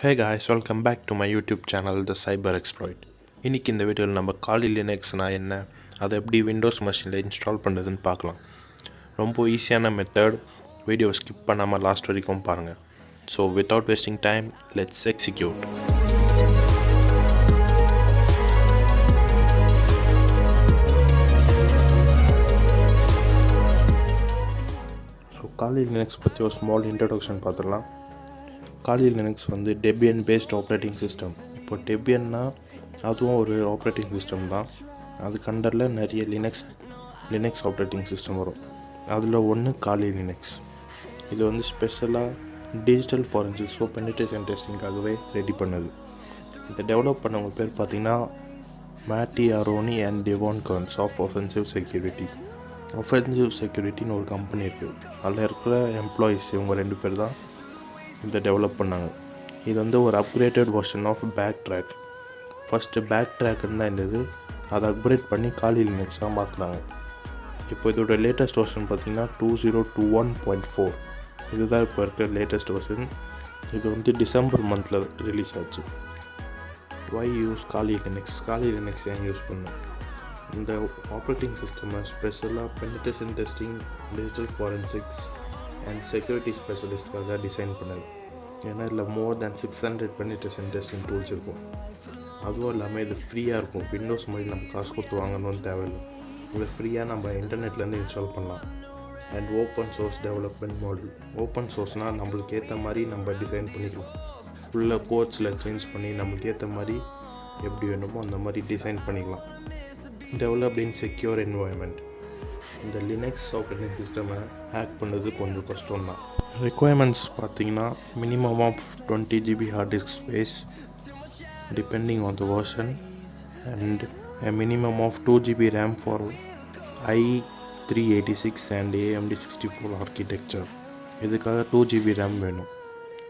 Hey guys, welcome back to my YouTube channel the CyberXploit. இன்னைக்கு இந்த வீடியோவில் நம்ம காலி லினக்ஸ்னா என்ன, அதை எப்படி விண்டோஸ் மெஷினில் இன்ஸ்டால் பண்ணுறதுன்னு பார்க்கலாம். ரொம்ப ஈஸியான மெத்தட், வீடியோ ஸ்கிப் பண்ணாமல் லாஸ்ட் வரைக்கும் பாருங்கள். So without wasting time, let's execute. So காலி லினக்ஸ் பற்றி ஒரு ஸ்மால் இன்ட்ரடக்ஷன் பார்த்துடலாம். காலி லினக்ஸ் வந்து டெபியன் பேஸ்ட் ஆப்ரேட்டிங் சிஸ்டம். இப்போ டெபியன்னா அதுவும் ஒரு ஆப்ரேட்டிங் சிஸ்டம் தான். அதுக்கு அண்டரில் நிறைய லினக்ஸ் ஆப்ரேட்டிங் சிஸ்டம் வரும். அதில் ஒன்று காலி லினக்ஸ். இது வந்து ஸ்பெஷலாக டிஜிட்டல் ஃபாரன்சிக்ஸ் ஸோ பெனிட்ரேஷன் டெஸ்டிங்காகவே ரெடி பண்ணுது. இதை டெவலப் பண்ணவங்க பேர் பார்த்திங்கன்னா Mati Aharoni and Devon Kearns of offensive செக்யூரிட்டின்னு ஒரு கம்பெனி இருக்குது. அதில் இருக்கிற எம்ப்ளாயீஸ் இவங்க 2 பேர் தான் இதை டெவலப் பண்ணாங்க. இது வந்து ஒரு upgraded version of BackTrack. First பேக் ட்ராக்குன்னு தான் இருந்தது, அதை அப்கிரேட் பண்ணி காலி லினக்ஸாக மாற்றினாங்க. இப்போ இதோட லேட்டஸ்ட் வெர்ஷன் பார்த்திங்கன்னா 2021.4. இதுதான் இப்போ இருக்கிற லேட்டஸ்ட் வெர்ஷன். இது வந்து டிசம்பர் மந்தில் ரிலீஸ் ஆச்சு. ஒய் யூஸ் காலி லினக்ஸ் ஏன் யூஸ் பண்ணோம்? இந்த ஆப்ரேட்டிங் சிஸ்டமை ஸ்பெஷலாக penetration testing, digital forensics and security ஸ்பெஷலிஸ்ட்காக டிசைன் பண்ணது. ஏன்னா இதில் more than 600 penetration testing tools இருக்கும். அதுவும் இல்லாமல் இது ஃப்ரீயாக இருக்கும். விண்டோஸ் மாதிரி நம்ம காசு கொடுத்து வாங்கணும்னு தேவையில்லை. இது ஃப்ரீயாக நம்ம இன்டர்நெட்லேருந்து இன்ஸ்டால் பண்ணலாம். And open source development model. Open சோர்ஸ்னால் நம்மளுக்கு ஏற்ற மாதிரி நம்ம டிசைன் பண்ணிக்கலாம். ஃபுல்லாக கோட்ஸில் சேஞ்ச் பண்ணி நம்மளுக்கு ஏற்ற மாதிரி எப்படி வேணுமோ அந்த மாதிரி டிசைன் பண்ணிக்கலாம். Developed in secure environment. இந்த லினக்ஸ் ஆப்ரேட்டிங் சிஸ்டமை ஹேக் பண்ணுறது கொஞ்சம் கஷ்டம் தான். ரெக்குவயர்மெண்ட்ஸ் பார்த்திங்கன்னா minimum of 20 GB hard disk space depending on the version and a minimum of 2 GB RAM for i386 and AMD 64 architecture. இதுக்காக 2 GB RAM வேணும்.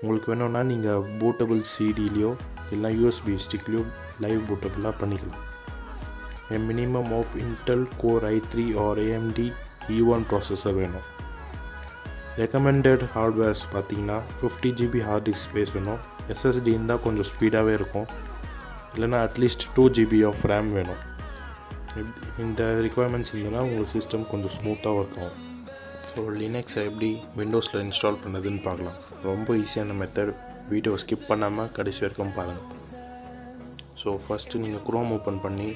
உங்களுக்கு வேணும்னா நீங்கள் பூட்டபிள் சிடிலையோ இல்லை USB ஸ்டிக்லையோ லைவ் பூட்டபிளாக பண்ணிக்கலாம். a minimum of Intel Core i3 or AMD E1 processor வேணும். Recommended hardwares பார்த்திங்கன்னா 50 GB hard disk space வேணும். SSD இருந்தால் கொஞ்சம் ஸ்பீடாகவே இருக்கும். இல்லைனா அட்லீஸ்ட் 2 GB ஆஃப் ரேம் வேணும். இந்த ரிக்குவயர்மெண்ட்ஸ் இருந்ததுன்னா உங்கள் சிஸ்டம் கொஞ்சம் ஸ்மூத்தாக ஒர்க் ஆகும். ஸோ லினக்ஸை எப்படி விண்டோஸில் இன்ஸ்டால் பண்ணுறதுன்னு பார்க்கலாம். ரொம்ப ஈஸியான மெத்தட், வீடியோ ஸ்கிப் பண்ணாமல் கடைசி வரைக்கும் பாருங்கள். ஸோ ஃபஸ்ட்டு நீங்கள் குரோம் ஓப்பன் பண்ணி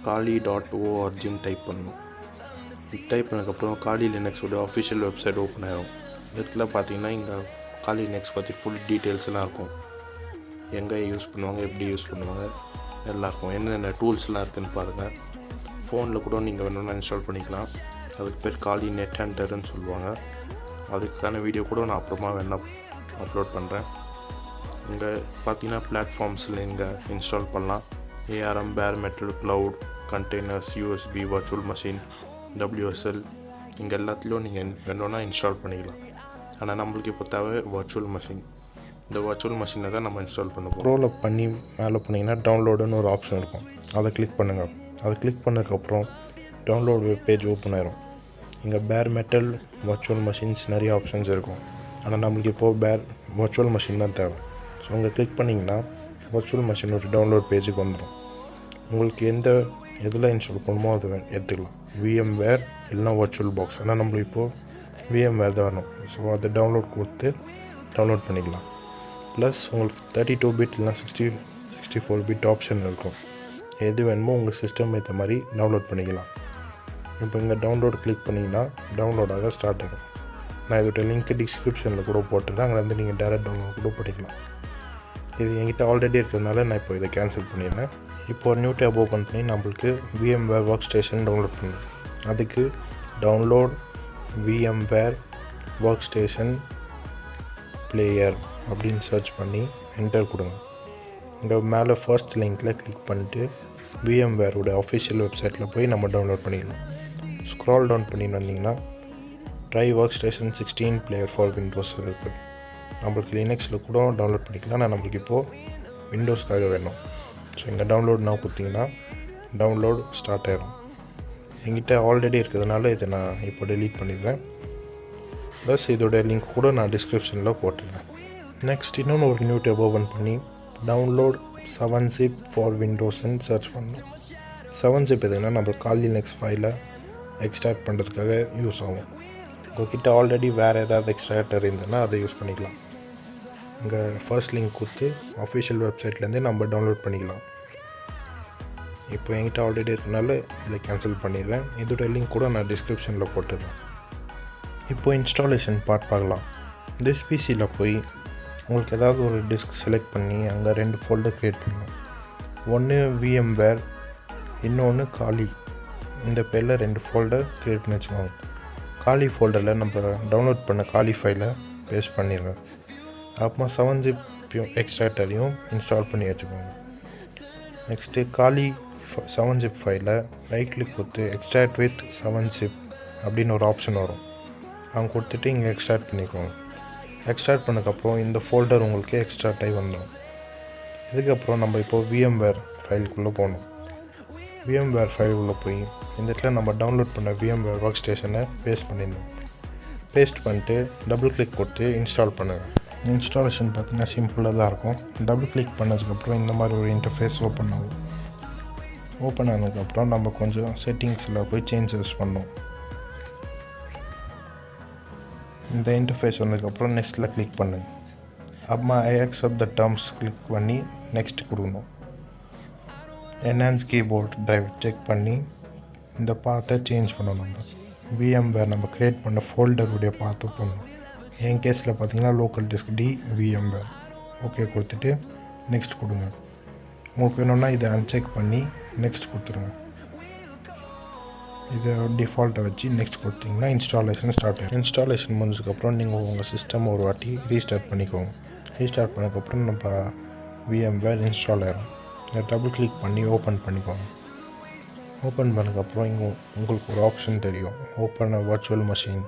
kali.orgன்னு டைப் பண்ணணும். டைப் பண்ணதுக்கப்புறம் காலி லினக்ஸோட அஃபிஷியல் வெப்சைட் ஓப்பன் ஆகிடும். இதில் பார்த்தீங்கன்னா இங்கே காலி லினக்ஸ் பற்றி ஃபுல் டீட்டெயில்ஸ்லாம் இருக்கும். எங்கே யூஸ் பண்ணுவாங்க, எப்படி யூஸ் பண்ணுவாங்க எல்லாம் இருக்கும். என்னென்ன டூல்ஸ்லாம் இருக்குதுன்னு பாருங்கள். ஃபோனில் கூட நீங்கள் வேணும்னா இன்ஸ்டால் பண்ணிக்கலாம். அதுக்கு பேர் காலி நெட் ஹண்டர்ன்னு சொல்லுவாங்க. அதுக்கான வீடியோ கூட நான் அப்புறமா வேணால் அப்லோட் பண்ணுறேன். இங்கே பார்த்தீங்கன்னா பிளாட்ஃபார்ம்ஸில் இங்கே இன்ஸ்டால் பண்ணலாம். ARM, பேர் metal, cloud, containers, USB, virtual machine, WSL இங்கே எல்லாத்துலேயும் நீங்கள் வேணும்னா இன்ஸ்டால் பண்ணிக்கலாம். ஆனால் நம்மளுக்கு இப்போ தேவை வர்ச்சுவல் மெஷின். இந்த வர்ச்சுவல் மெஷினை தான் நம்ம இன்ஸ்டால் பண்ணுவோம். ப்ரோவில் பண்ணி மேலே பண்ணிங்கன்னா டவுன்லோடுன்னு ஒரு ஆப்ஷன் இருக்கும். அதை கிளிக் பண்ணுங்கள். அதை கிளிக் பண்ணதுக்கப்புறம் டவுன்லோட் வெப் பேஜ் ஓப்பன் ஆயிரும். இங்கே பேர் மெட்டல், வர்ச்சுவல் மெஷின்ஸ் நிறைய ஆப்ஷன்ஸ் இருக்கும். ஆனால் நம்மளுக்கு இப்போது வர்ச்சுவல் மெஷின் தான் தேவை. ஸோ அங்கே கிளிக் பண்ணிங்கன்னா வர்ச்சுவல் மெஷின் ஒரு டவுன்லோட் பேஜுக்கு வந்துடும். உங்களுக்கு எதில் இன்ஸ்டால் பண்ணணுமோ அது எடுத்துக்கலாம். Vmware இல்லைனா வர்ச்சுவல் பாக்ஸ். ஆனால் நம்மளுக்கு இப்போது Vmware தான் வேணும். ஸோ அதை டவுன்லோட் கொடுத்து டவுன்லோட் பண்ணிக்கலாம். ப்ளஸ் உங்களுக்கு 32 பிட் இல்லைனா 64 பிட் ஆப்ஷன் இருக்கும். எது வேணுமோ உங்கள் சிஸ்டம் ஏற்ற மாதிரி டவுன்லோட் பண்ணிக்கலாம். இப்போ இங்கே டவுன்லோட் கிளிக் பண்ணிங்கன்னா டவுன்லோட் ஆக ஸ்டார்ட் ஆகும். நான் இதோட லிங்க் டிஸ்கிரிப்ஷனில் கூட போட்டுருக்கேன். அங்கேருந்து நீங்கள் டேரெக்ட் டவுன்லோட் கூட பண்ணிக்கலாம். இது என்கிட்ட ஆல்ரெடி இருக்கிறதுனால நான் இப்போ இதை கேன்சல் பண்ணிடுறேன். இப்போ ஒரு நியூ டேப் ஓப்பன் பண்ணி நம்மளுக்கு Vmware workstation டவுன்லோட் பண்ணணும். அதுக்கு டவுன்லோட் Vmware workstation player அப்படின்னு சர்ச் பண்ணி என்டர் கொடுங்க. இங்கே மேலே ஃபர்ஸ்ட் லிங்க்கில் கிளிக் பண்ணிட்டு Vmwareோட அஃபிஷியல் வெப்சைட்டில் போய் நம்ம டவுன்லோட் பண்ணிடணும். ஸ்க்ரால் டவுன் பண்ணி வந்தீங்கன்னா try workstation 16 player for Windows இருக்குது. நம்மளுக்கு லினக்ஸில் கூட டவுன்லோட் பண்ணிக்கலாம். ஆனால் நம்மளுக்கு இப்போது விண்டோஸ்க்காக வேணும். ஸோ இங்கே டவுன்லோட் நான் கொடுத்தீங்கன்னா டவுன்லோட் ஸ்டார்ட் ஆகிடும். என்கிட்ட ஆல்ரெடி இருக்கிறதுனால இதை நான் இப்போ டெலீட் பண்ணிடுறேன். ப்ளஸ் இதோட லிங்க் கூட நான் டிஸ்கிரிப்ஷனில் போட்டுடுறேன். நெக்ஸ்ட் இன்னொன்று ஒரு நியூ டேப் ஓப்பன் பண்ணி டவுன்லோட் 7-zip ஃபார் விண்டோஸ்ன்னு சர்ச் பண்ணணும். 7-zip எதுக்குன்னா நம்ம காலி லினக்ஸ் ஃபைலை எக்ஸ்ட்ராக்ட் பண்ணுறதுக்காக யூஸ் ஆகும். உங்கள்கிட்ட ஆல்ரெடி வேறு ஏதாவது எக்ஸ்ட்ராக்டர் இருந்ததுன்னா அதை யூஸ் பண்ணிக்கலாம். இங்கே ஃபர்ஸ்ட் லிங்க் கொடுத்து அஃபிஷியல் வெப்சைட்லேருந்தே நம்ம டவுன்லோட் பண்ணிக்கலாம். இப்போ என்கிட்ட ஆல்ரெடி இருக்கனால இதை கேன்சல் பண்ணிடுறேன். இதோட லிங்க் கூட நான் டிஸ்கிரிப்ஷனில் போட்டுடுறேன். இப்போ இன்ஸ்டாலேஷன் பார்ட் பார்க்கலாம். திஸ் பிசியில் போய் உங்களுக்கு ஏதாவது ஒரு டிஸ்க் செலக்ட் பண்ணி அங்கே 2 ஃபோல்டர் க்ரியேட் பண்ணணும். ஒன்று Vmware, இன்னொன்று காலி. இந்த பேரில் 2 ஃபோல்டர் க்ரியேட் பண்ணி வச்சுக்கோங்க. காலி ஃபோல்டரில் நம்ம டவுன்லோட் பண்ண காலி ஃபைலை பேஸ்ட் பண்ணிடுவேன். அப்புறமா 7-zip எக்ஸ்ட்ராக்டரையும் இன்ஸ்டால் பண்ணி வச்சுக்கோங்க. நெக்ஸ்ட்டு காலி 7-zip ஃபைலை ரைட் கிளிக் கொடுத்து எக்ஸ்ட்ராக்ட் வித் 7-zip அப்படின்னு ஒரு ஆப்ஷன் வரும். அவங்க கொடுத்துட்டு இங்கே எக்ஸ்ட்ராக்ட் பண்ணிக்கோங்க. எக்ஸ்ட்ராக்ட் பண்ணதுக்கப்புறம் இந்த ஃபோல்டர் உங்களுக்கு எக்ஸ்ட்ராக்ட் ஆகி வந்துடும். இதுக்கப்புறம் நம்ம இப்போது Vmware ஃபைலுக்குள்ளே போகணும். Vmware ஃபைலுக்குள்ளே போய் இந்த இடத்துல நம்ம டவுன்லோட் பண்ண Vmware workstation பேஸ்ட் பண்ணிடணும். பேஸ்ட் பண்ணிட்டு டபுள் கிளிக் கொடுத்து இன்ஸ்டால் பண்ணுங்கள். இன்ஸ்டாலேஷன் பார்த்திங்கன்னா சிம்பிளாக தான் இருக்கும். டபுள் கிளிக் பண்ணதுக்கப்புறம் இந்த மாதிரி ஒரு இன்டர்ஃபேஸ் ஓப்பன் ஆகும். ஓப்பன் ஆனதுக்கப்புறம் நம்ம கொஞ்சம் செட்டிங்ஸில் போய் சேஞ்சஸ் பண்ணோம். இந்த இன்டர்ஃபேஸ் வந்ததுக்கப்புறம் நெக்ஸ்ட்டில் கிளிக் பண்ணுங்க. அப்புறமா I accept the terms click பண்ணி நெக்ஸ்ட் கொடுக்கணும். என்ஹான்ஸ் கீபோர்ட் டிரைவ் செக் பண்ணி இந்த பாத்தை சேஞ்ச் பண்ணணும். நம்ம Vmware நம்ம க்ரியேட் பண்ண ஃபோல்டருடைய பார்த்து பண்ணணும். என் கேஸில் பார்த்திங்கன்னா local disk D Vmware. Okay கொடுத்துட்டு நெக்ஸ்ட் கொடுங்க. உங்களுக்கு வேணும்னா இதை அன்செக் பண்ணி நெக்ஸ்ட் கொடுத்துருங்க. இதை டிஃபால்ட்டை வச்சு நெக்ஸ்ட் கொடுத்தீங்கன்னா இன்ஸ்டாலேஷன் ஸ்டார்ட் ஆகிடும். இன்ஸ்டாலேஷன் முடிஞ்சதுக்கப்புறம் நீங்கள் உங்கள் சிஸ்டம் ஒரு வாட்டி ரீஸ்டார்ட் பண்ணிக்கோங்க. ரீஸ்டார்ட் பண்ணதுக்கப்புறம் நம்ம Vmware இன்ஸ்டால் ஆகிடும். இதை டபுள் கிளிக் பண்ணி ஓப்பன் பண்ணிக்கோங்க. ஓப்பன் பண்ணதுக்கப்புறம் இங்கே உங்களுக்கு ஒரு ஆப்ஷன் தெரியும், ஓப்பன் வர்ச்சுவல் மெஷின்.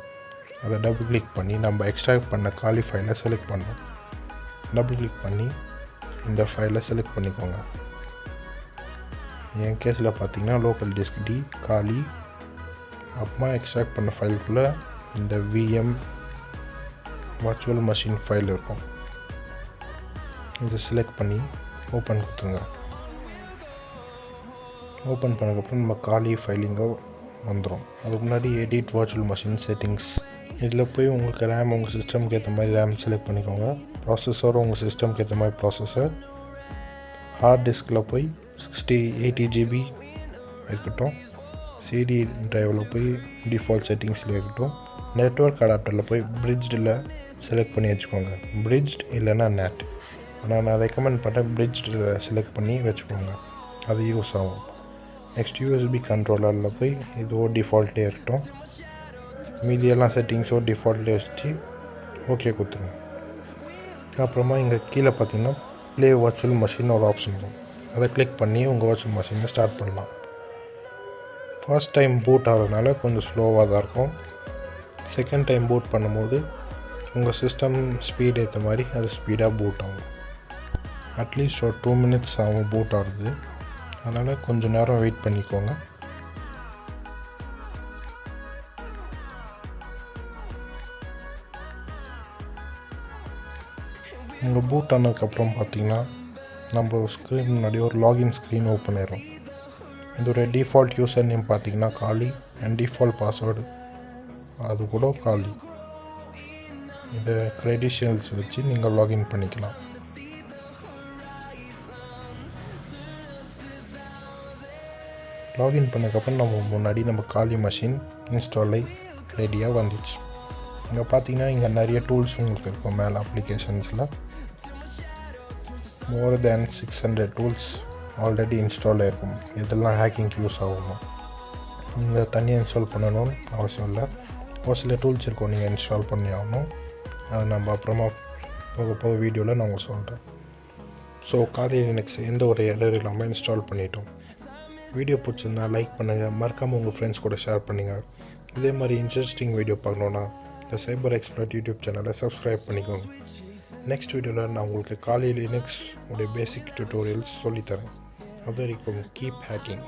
அதை டபுள் கிளிக் பண்ணி நம்ம எக்ஸ்ட்ராக்ட் பண்ண காலி ஃபைலை செலக்ட் பண்ணோம். டபுள் கிளிக் பண்ணி இந்த ஃபைலை செலக்ட் பண்ணிக்கோங்க. என் கேஸில் பார்த்தீங்கன்னா லோக்கல் டிஸ்க் டி காலி. அப்புறமா எக்ஸ்ட்ராக்ட் பண்ண ஃபைலுக்குள்ளே இந்த VM வர்ச்சுவல் மெஷின் ஃபைல் இருக்கும். இதை செலக்ட் பண்ணி ஓப்பன் கொடுத்துருங்க. ஓப்பன் பண்ணதுக்கப்புறம் நம்ம காலி ஃபைலிங்கோ வந்துடும். அதுக்கு முன்னாடி எடிட் வர்ச்சுவல் மெஷின் செட்டிங்ஸ், இதில் போய் உங்களுக்கு ரேம் உங்கள் சிஸ்டம்க்கு ஏற்ற மாதிரி ரேம் செலக்ட் பண்ணிக்கோங்க. ப்ராசஸர் உங்கள் சிஸ்டம்க்கு ஏற்ற மாதிரி ப்ராசஸர். ஹார்ட் டிஸ்கில் போய் 80 GB இருக்கட்டும். சிடி ட்ரைவில் போய் டிஃபால்ட் செட்டிங்ஸில் இருக்கட்டும். நெட்வொர்க் அடாப்டரில் போய் பிரிட்ஜில் செலக்ட் பண்ணி வச்சுக்கோங்க. பிரிட்ஜ் இல்லைன்னா நேட். ஆனால் நான் ரெக்கமெண்ட் பண்ணேன் பிரிட்ஜில் செலக்ட் பண்ணி வச்சுக்கோங்க, அது யூஸ் ஆகும். நெக்ஸ்ட் USB கண்ட்ரோலரில் போய் இதோ டிஃபால்ட்டே இருக்கட்டும். மீதியெல்லாம் செட்டிங்ஸோ டிஃபால்ட்டே வச்சு ஓகே கொடுத்துருங்க. அப்புறமா இங்கே கீழே பார்த்தீங்கன்னா ப்ளே வர்ச்சுவல் மெஷின் ஒரு ஆப்ஷன் இருக்கும். அதை கிளிக் பண்ணி உங்கள் வர்ச்சுவல் மெஷினை ஸ்டார்ட் பண்ணலாம். ஃபர்ஸ்ட் டைம் பூட் ஆகிறதுனால கொஞ்சம் ஸ்லோவாக தான் இருக்கும். செகண்ட் டைம் பூட் பண்ணும்போது உங்கள் சிஸ்டம் ஸ்பீட் ஏற்ற மாதிரி அது ஸ்பீடாக பூட் ஆகும். அட்லீஸ்ட் ஒரு 2 minutes ஆகும் பூட் ஆகுது. அதனால் கொஞ்சம் நேரம் வெயிட் பண்ணிக்கோங்க. உங்கள் பூட் ஆனதுக்கப்புறம் பார்த்தீங்கன்னா நம்ம ஸ்க்ரீன் முன்னாடி ஒரு லாகின் ஸ்க்ரீன் ஓப்பன் ஆயிடும். இதோட டிஃபால்ட் யூசர் நேம் பார்த்தீங்கன்னா காலி அண்ட் டிஃபால்ட் பாஸ்வேர்டு அது கூட காலி. இதை க்ரெடிஷியல்ஸ் வச்சு நீங்கள் லாகின் பண்ணிக்கலாம். லாகின் பண்ணதுக்கப்புறம் நம்ம காலி மெஷின் இன்ஸ்டால் ரெடியாக வந்துச்சு. இங்கே பார்த்தீங்கன்னா இங்கே நிறைய டூல்ஸ் உங்களுக்கு இருக்கும். மேலே அப்ளிகேஷன்ஸில் more than 600 tools already install ஆகிருக்கும். இதெல்லாம் ஹேக்கிங்க்கு யூஸ் ஆகும். நீங்கள் தனியாக இன்ஸ்டால் பண்ணணும்னு அவசியம் இல்லை. ஒரு சில டூல்ஸ் இருக்கும் நீங்கள் இன்ஸ்டால் பண்ணி ஆகணும். அதை நம்ம அப்புறமா போக வீடியோவில் நான் உங்களுக்கு சொல்கிறேன். ஸோ காலி லினக்ஸ் எந்த ஒரு எரர் இல்லாமல் இன்ஸ்டால் பண்ணிட்டோம். வீடியோ பிடிச்சிருந்தா லைக் பண்ணுங்கள், மறக்காமல் உங்கள் ஃப்ரெண்ட்ஸ் கூட ஷேர் பண்ணுங்கள். இதே மாதிரி இன்ட்ரெஸ்டிங் வீடியோ பார்க்கணுன்னா இந்த CyberXploit யூடியூப் சேனலை சப்ஸ்கிரைப் பண்ணிக்கோங்க. நெக்ஸ்ட் வீடியோவில் நான் உங்களுக்கு காலி லினக்ஸ் உடைய பேசிக் டியூட்டோரியல்ஸ் சொல்லித்தரேன். அது வரைக்கும் கீப் ஹேக்கிங்.